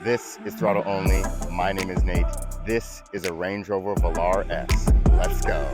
This is Throttle Only. My name is Nate. This is a Range Rover Velar S. Let's go.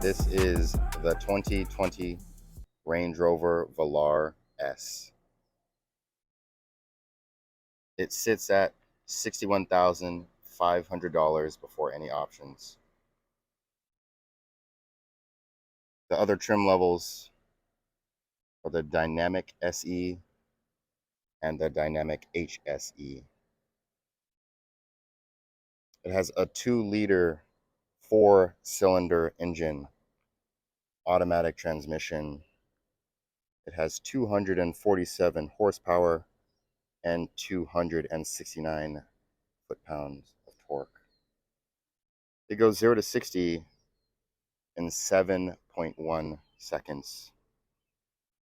This is the 2020 Range Rover Velar S. It sits at $61,500 before any options. The other trim levels are the Dynamic SE and the Dynamic HSE. It has a 2-liter 4-cylinder engine, automatic transmission. It has 247 horsepower and 269 foot-pounds of torque. It goes 0 to 60 in 7.1 seconds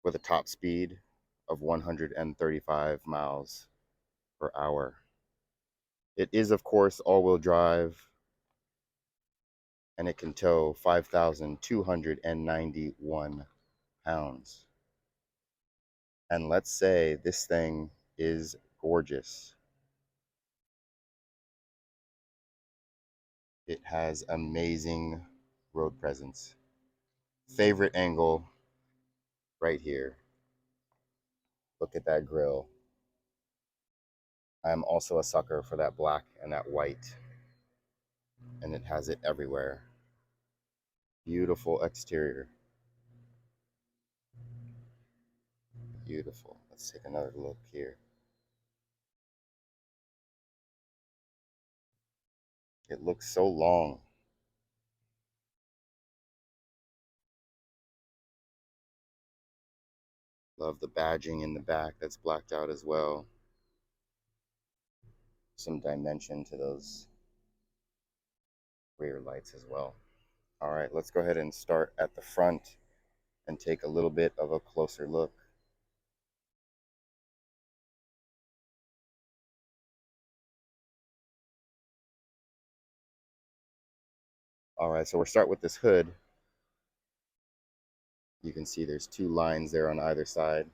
with a top speed of 135 miles per hour. It is, of course, all-wheel drive, and it can tow 5,291 pounds. And let's say this thing is gorgeous. It has amazing road presence. Favorite angle right here. Look at that grille. I'm also a sucker for that black and that white, and it has it everywhere. Beautiful exterior. Beautiful. Let's take another look here. It looks so long. Love the badging in the back that's blacked out as well. Some dimension to those rear lights as well. All right, let's go ahead and start at the front and take a little bit of a closer look. All right, so we'll start with this hood. You can see there's 2 lines there on either side.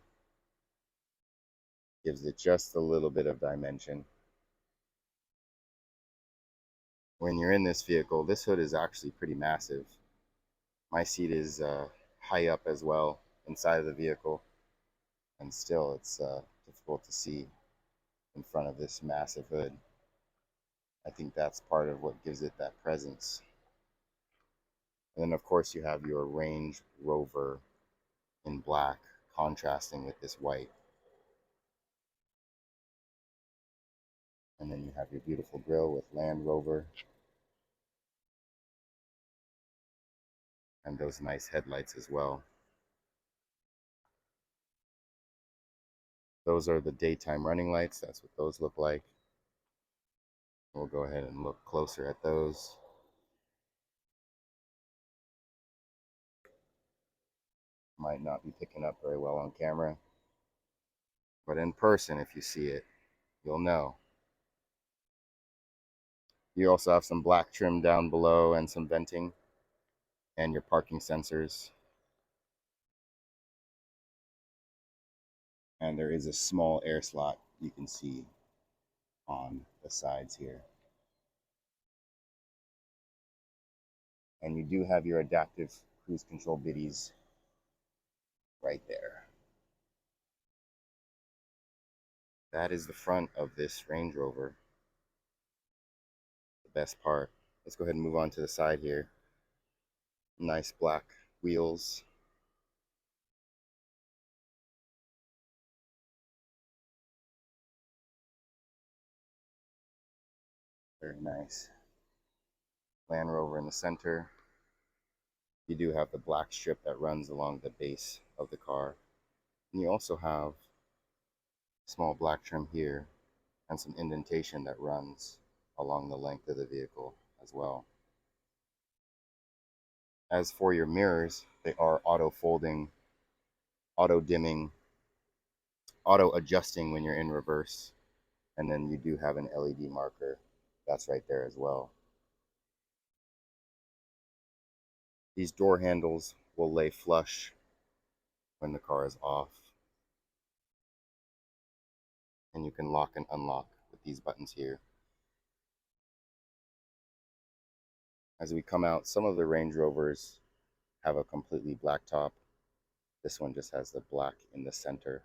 Gives it just a little bit of dimension. When you're in this vehicle, this hood is actually pretty massive. My seat is high up as well inside of the vehicle, and still it's difficult to see in front of this massive hood. I think that's part of what gives it that presence. And then, of course, you have your Range Rover in black contrasting with this white. And then you have your beautiful grille with Land Rover and those nice headlights as well. Those are the daytime running lights. That's what those look like. We'll go ahead and look closer at those. Might not be picking up very well on camera, but in person, if you see it, you'll know. You also have some black trim down below and some venting and your parking sensors. And there is a small air slot you can see on the sides here. And you do have your adaptive cruise control biddies right there. That is the front of this Range Rover. The best part. Let's go ahead and move on to the side here. Nice black wheels. Very nice. Land Rover in the center. You do have the black strip that runs along the base of the car. And you also have small black trim here and some indentation that runs along the length of the vehicle as well. As for your mirrors, they are auto folding, auto dimming, auto adjusting when you're in reverse, And then you do have an LED marker that's right there as well. These door handles will lay flush when the car is off, and you can lock and unlock with these buttons here. As we come out, some of the Range Rovers have a completely black top. This one just has the black in the center.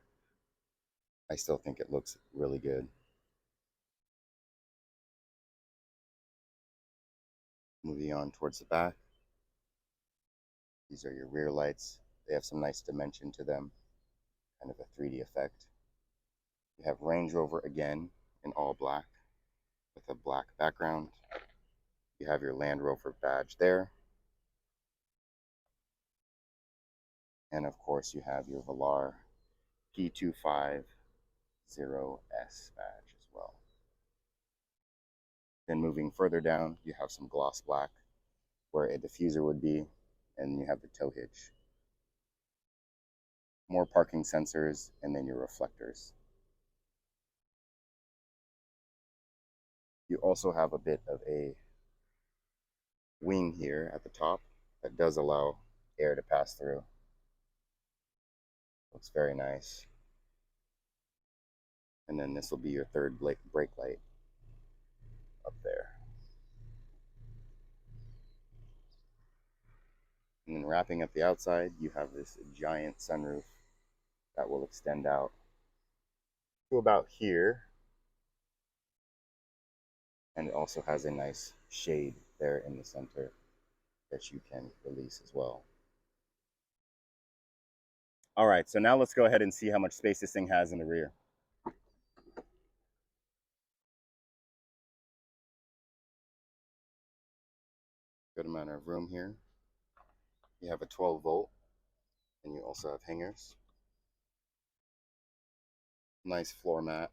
I still think it looks really good. Moving on towards the back, these are your rear lights. They have some nice dimension to them, kind of a 3D effect. You have Range Rover again in all black with a black background. You have your Land Rover badge there. And of course you have your Velar P250S badge as well. Then moving further down, you have some gloss black where a diffuser would be, and you have the tow hitch. More parking sensors, and then your reflectors. You also have a bit of a wing here at the top that does allow air to pass through. Looks very nice. And then this will be your third brake light up there. And then wrapping up the outside, you have this giant sunroof that will extend out to about here. And it also has a nice shade there in the center that you can release as well. All right, so now let's go ahead and see how much space this thing has in the rear. Good amount of room here. You have a 12-volt, and you also have hangers. Nice floor mat.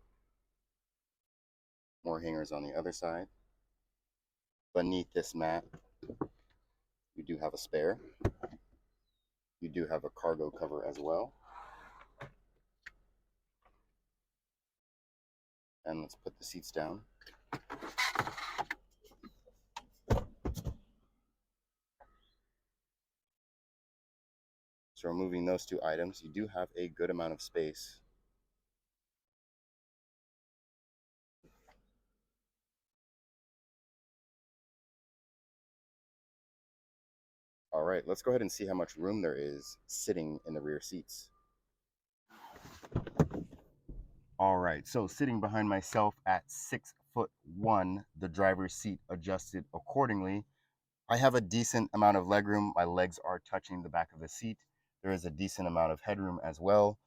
More hangers on the other side. Beneath this mat, you do have a spare. You do have a cargo cover as well. And let's put the seats down. So removing those two items, you do have a good amount of space. All right, let's go ahead and see how much room there is sitting in the rear seats. All right, so sitting behind myself at 6'1", the driver's seat adjusted accordingly. I have a decent amount of legroom. My legs are touching the back of the seat. There is a decent amount of headroom as well.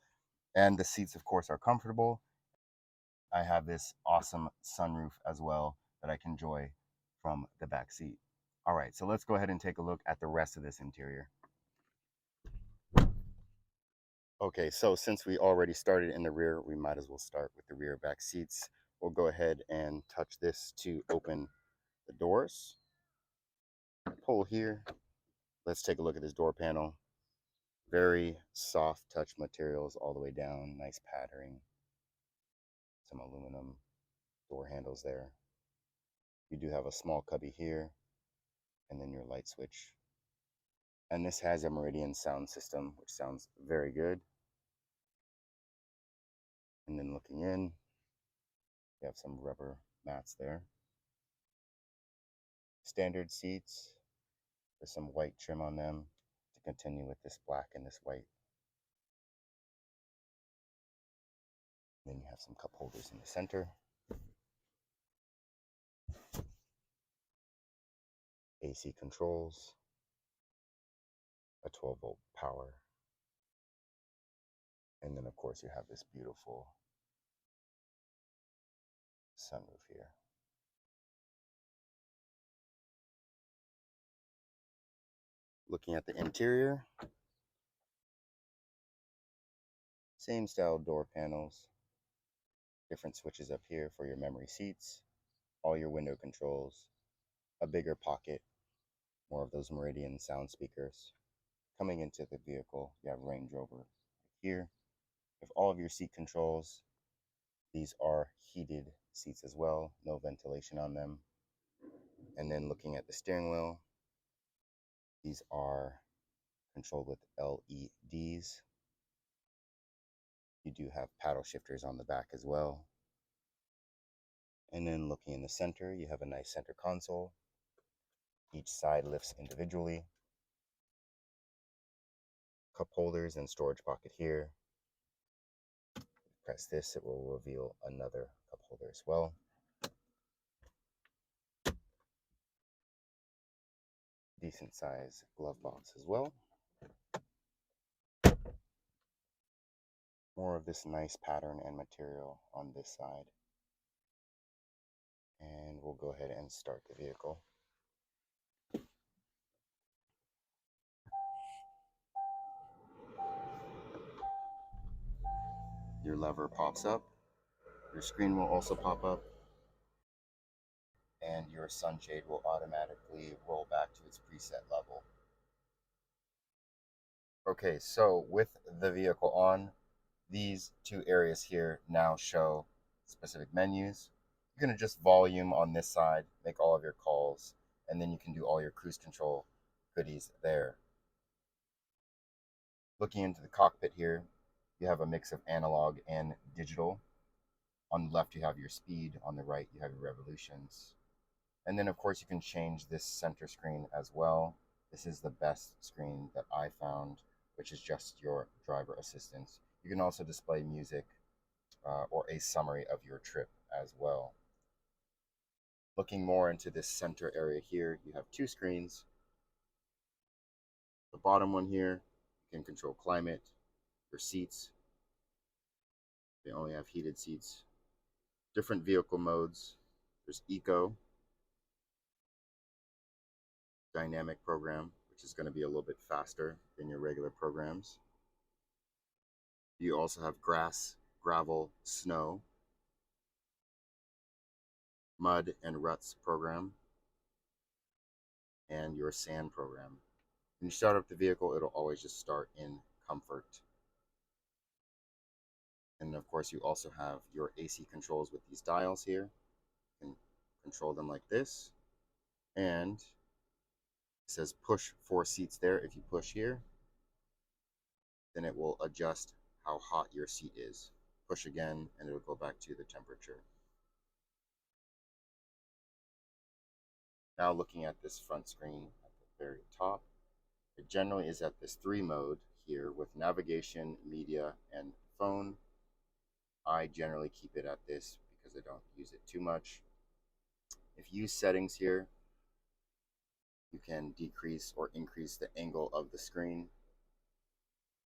And the seats, of course, are comfortable. I have this awesome sunroof as well that I can enjoy from the back seat. All right, so let's go ahead and take a look at the rest of this interior. Okay, so since we already started in the rear, we might as well start with the rear back seats. We'll go ahead and touch this to open the doors. Pull here. Let's take a look at this door panel. Very soft touch materials all the way down. Nice patterning. Some aluminum door handles there. You do have a small cubby here, and then your light switch. And this has a Meridian sound system, which sounds very good. And then looking in, you have some rubber mats there. Standard seats. There's some white trim on them to continue with this black and this white. Then you have some cup holders in the center. AC controls. A 12-volt power. And then, of course, you have this beautiful sunroof here. Looking at the interior, same style door panels, different switches up here for your memory seats, all your window controls, a bigger pocket, more of those Meridian sound speakers. Coming into the vehicle, you have Range Rover here. You have all of your seat controls, These are heated seats as well, no ventilation on them. And then looking at the steering wheel, these are controlled with LEDs. You do have paddle shifters on the back as well. And then looking in the center, you have a nice center console. Each side lifts individually. Cup holders and storage pocket here. Press this, it will reveal another cup holder as well. Decent size glove box as well. More of this nice pattern and material on this side. And we'll go ahead and start the vehicle. Your lever pops up. Your screen will also pop up. And your sunshade will automatically roll back to its preset level. Okay, so with the vehicle on, these two areas here now show specific menus. You can adjust volume on this side, make all of your calls, and then you can do all your cruise control goodies there. Looking into the cockpit here, you have a mix of analog and digital. On the left, you have your speed. On the right, you have your revolutions. And then, of course, you can change this center screen as well. This is the best screen that I found, which is just your driver assistance. You can also display music or a summary of your trip as well. Looking more into this center area here, you have two screens. The bottom one here, you can control climate, your seats. They only have heated seats. Different vehicle modes. There's Eco, Dynamic program, which is going to be a little bit faster than your regular programs. You also have grass, gravel, snow, mud and ruts program, and your sand program. When you start up the vehicle, it'll always just start in comfort. And of course, you also have your AC controls with these dials here. You can control them like this. And it says push 4 seats there. If you push here, then it will adjust how hot your seat is. Push again, and it'll go back to the temperature. Now looking at this front screen at the very top, it generally is at this 3 mode here with navigation, media, and phone. I generally keep it at this because I don't use it too much. If you use settings here, you can decrease or increase the angle of the screen.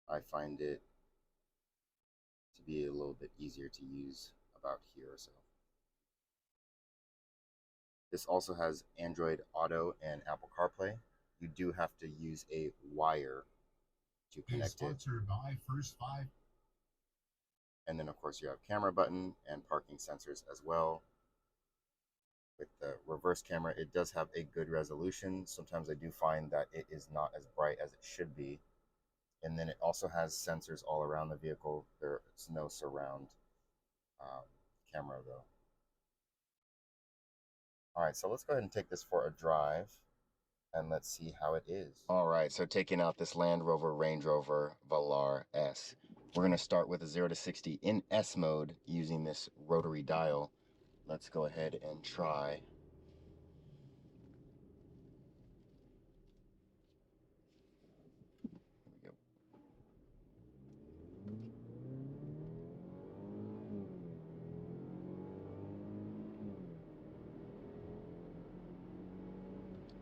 I find it to be a little bit easier to use about here or so. This also has Android Auto and Apple CarPlay. You do have to use a wire to connect it. Sponsored by First Five. And then, of course, you have camera button and parking sensors as well. With the reverse camera, it does have a good resolution. Sometimes I do find that it is not as bright as it should be. And then it also has sensors all around the vehicle. There's no surround camera, though. All right, so let's go ahead and take this for a drive, and let's see how it is. All right, so taking out this Land Rover Range Rover Velar S. We're going to start with a 0 to 60 in S mode using this rotary dial. Let's go ahead and try. Here we go.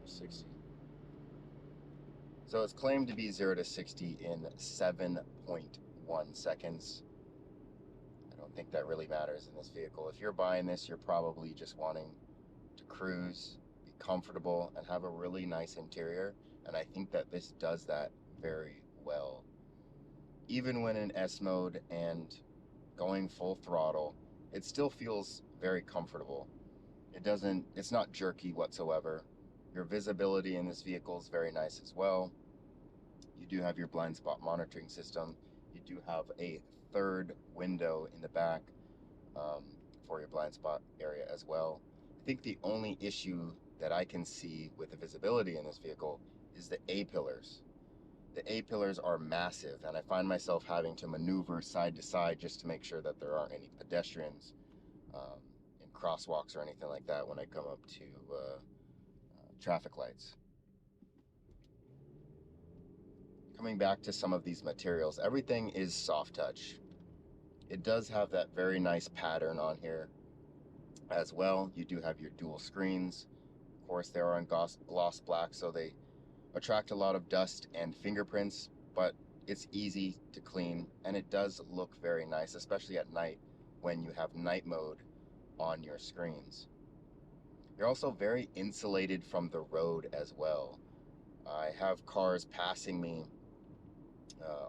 60. So it's claimed to be 0 to 60 in 7.1 seconds. I don't think that really matters in this vehicle. If you're buying this, you're probably just wanting to cruise, be comfortable, and have a really nice interior. And I think that this does that very well. Even when in S mode and going full throttle, it still feels very comfortable. It's not jerky whatsoever. Your visibility in this vehicle is very nice as well. You do have your blind spot monitoring system. You do have a third window in the back um, for your blind spot area as well. I think the only issue that I can see with the visibility in this vehicle is the A pillars. The A pillars are massive, and I find myself having to maneuver side to side just to make sure that there aren't any pedestrians um, in crosswalks or anything like that when I come up to traffic lights. Coming back to some of these materials, everything is soft touch. It does have that very nice pattern on here as well. You do have your dual screens. Of course, they are in gloss black, so they attract a lot of dust and fingerprints, but it's easy to clean and it does look very nice, especially at night when you have night mode on your screens. You're also very insulated from the road as well. I have cars passing me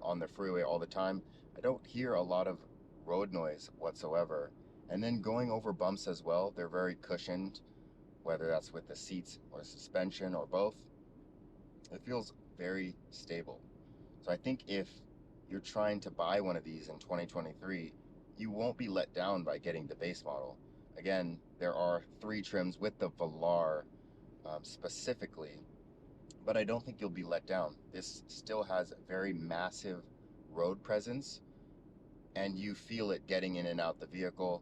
on the freeway all the time. I don't hear a lot of road noise whatsoever. And then going over bumps as well, they're very cushioned, whether that's with the seats or suspension or both. It feels very stable. So I think if you're trying to buy one of these in 2023, you won't be let down by getting the base model. Again, there are 3 trims with the Velar specifically, but I don't think you'll be let down. This still has very massive road presence, and you feel it getting in and out the vehicle,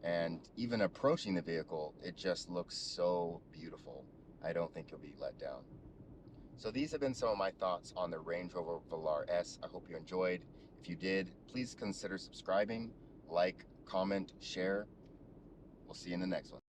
and even approaching the vehicle, it just looks so beautiful. I don't think you'll be let down. So these have been some of my thoughts on the Range Rover Velar S. I hope you enjoyed. If you did, please consider subscribing, like, comment, share. We'll see you in the next one.